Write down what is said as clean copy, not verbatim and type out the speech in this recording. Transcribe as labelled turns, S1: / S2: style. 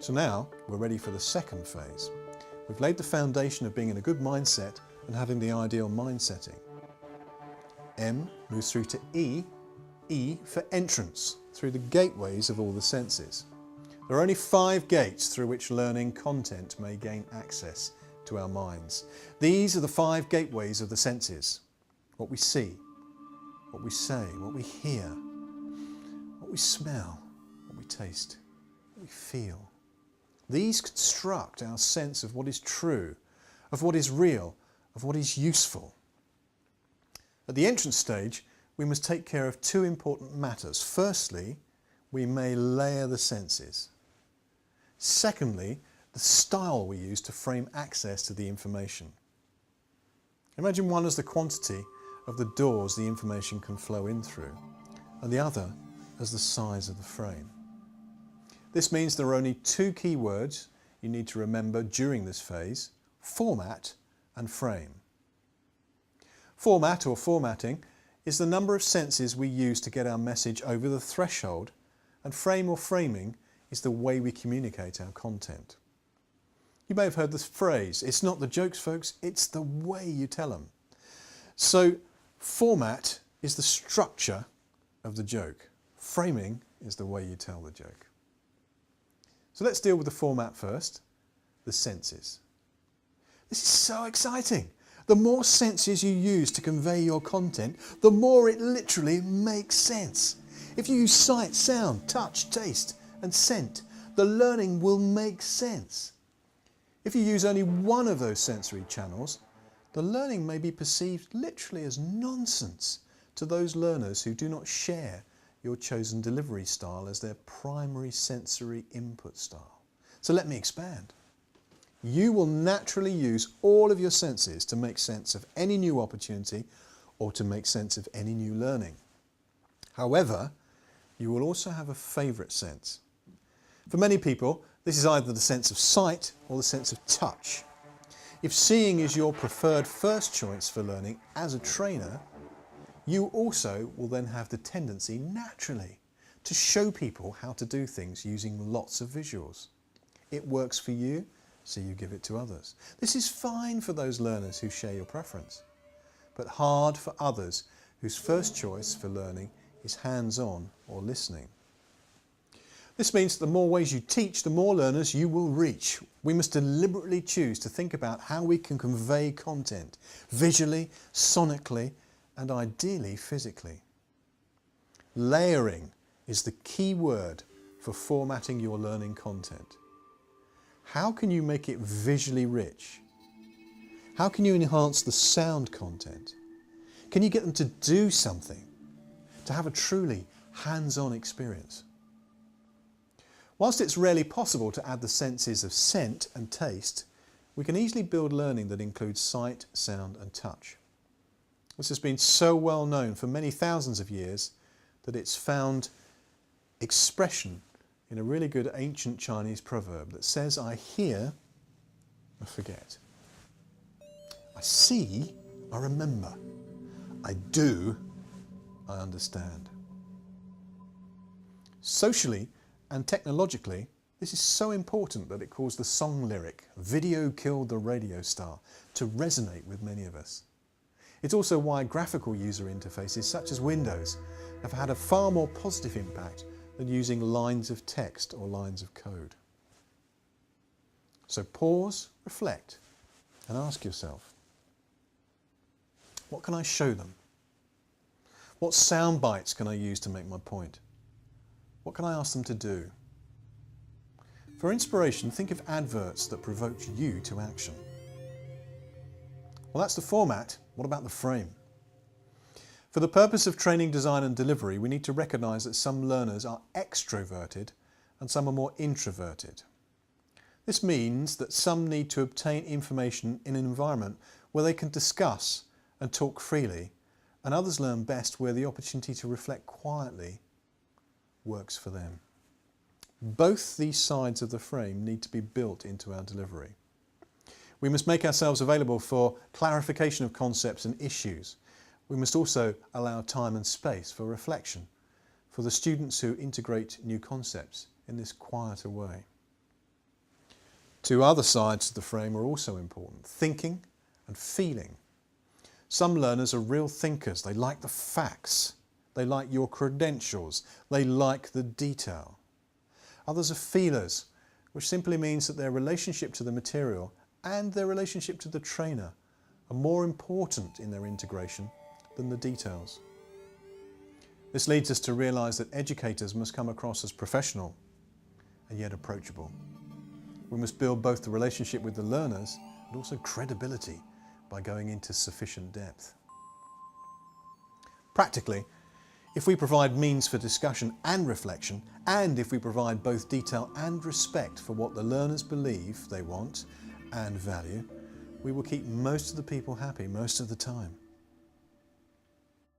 S1: So now we're ready for the second phase. We've laid the foundation of being in a good mindset and having the ideal mind setting. M moves through to E, E for entrance, through the gateways of all the senses. There are only 5 gates through which learning content may gain access to our minds. These are the 5 gateways of the senses. What we see, what we say, what we hear, what we smell, what we taste, what we feel. These construct our sense of what is true, of what is real, of what is useful. At the entrance stage, we must take care of 2 important matters. Firstly, we may layer the senses. Secondly, the style we use to frame access to the information. Imagine one as the quantity of the doors the information can flow in through, and the other as the size of the frame. This means there are only 2 key words you need to remember during this phase: format and frame. Format, or formatting, is the number of senses we use to get our message over the threshold, and frame or framing is the way we communicate our content. You may have heard this phrase, it's not the jokes folks, it's the way you tell them. So format is the structure of the joke. Framing is the way you tell the joke. So let's deal with the format first, the senses. This is so exciting. The more senses you use to convey your content, the more it literally makes sense. If you use sight, sound, touch, taste and scent, the learning will make sense. If you use only one of those sensory channels, the learning may be perceived literally as nonsense to those learners who do not share your chosen delivery style as their primary sensory input style. So let me expand. You will naturally use all of your senses to make sense of any new opportunity or to make sense of any new learning. However, you will also have a favourite sense. For many people, this is either the sense of sight or the sense of touch. If seeing is your preferred first choice for learning as a trainer, you also will then have the tendency naturally to show people how to do things using lots of visuals. It works for you, so you give it to others. This is fine for those learners who share your preference, but hard for others whose first choice for learning is hands-on or listening. This means that the more ways you teach, the more learners you will reach. We must deliberately choose to think about how we can convey content visually, sonically, and ideally physically. Layering is the key word for formatting your learning content. How can you make it visually rich? How can you enhance the sound content? Can you get them to do something, to have a truly hands-on experience? Whilst it's rarely possible to add the senses of scent and taste, we can easily build learning that includes sight, sound and touch. This has been so well known for many thousands of years that it's found expression in a really good ancient Chinese proverb that says, I hear, I forget. I see, I remember. I do, I understand. Socially and technologically, this is so important that it caused the song lyric, "Video killed the radio star," to resonate with many of us. It's also why graphical user interfaces such as Windows have had a far more positive impact than using lines of text or lines of code. So pause, reflect and ask yourself, what can I show them? What sound bites can I use to make my point? What can I ask them to do? For inspiration, think of adverts that provoked you to action. Well, that's the format. What about the frame? For the purpose of training, design and delivery, we need to recognise that some learners are extroverted and some are more introverted. This means that some need to obtain information in an environment where they can discuss and talk freely, and others learn best where the opportunity to reflect quietly works for them. Both these sides of the frame need to be built into our delivery. We must make ourselves available for clarification of concepts and issues. We must also allow time and space for reflection for the students who integrate new concepts in this quieter way. Two other sides of the frame are also important: thinking and feeling. Some learners are real thinkers. They like the facts. They like your credentials. They like the detail. Others are feelers, which simply means that their relationship to the material and their relationship to the trainer are more important in their integration than the details. This leads us to realise that educators must come across as professional and yet approachable. We must build both the relationship with the learners and also credibility by going into sufficient depth. Practically, if we provide means for discussion and reflection, and if we provide both detail and respect for what the learners believe they want and value, we will keep most of the people happy most of the time.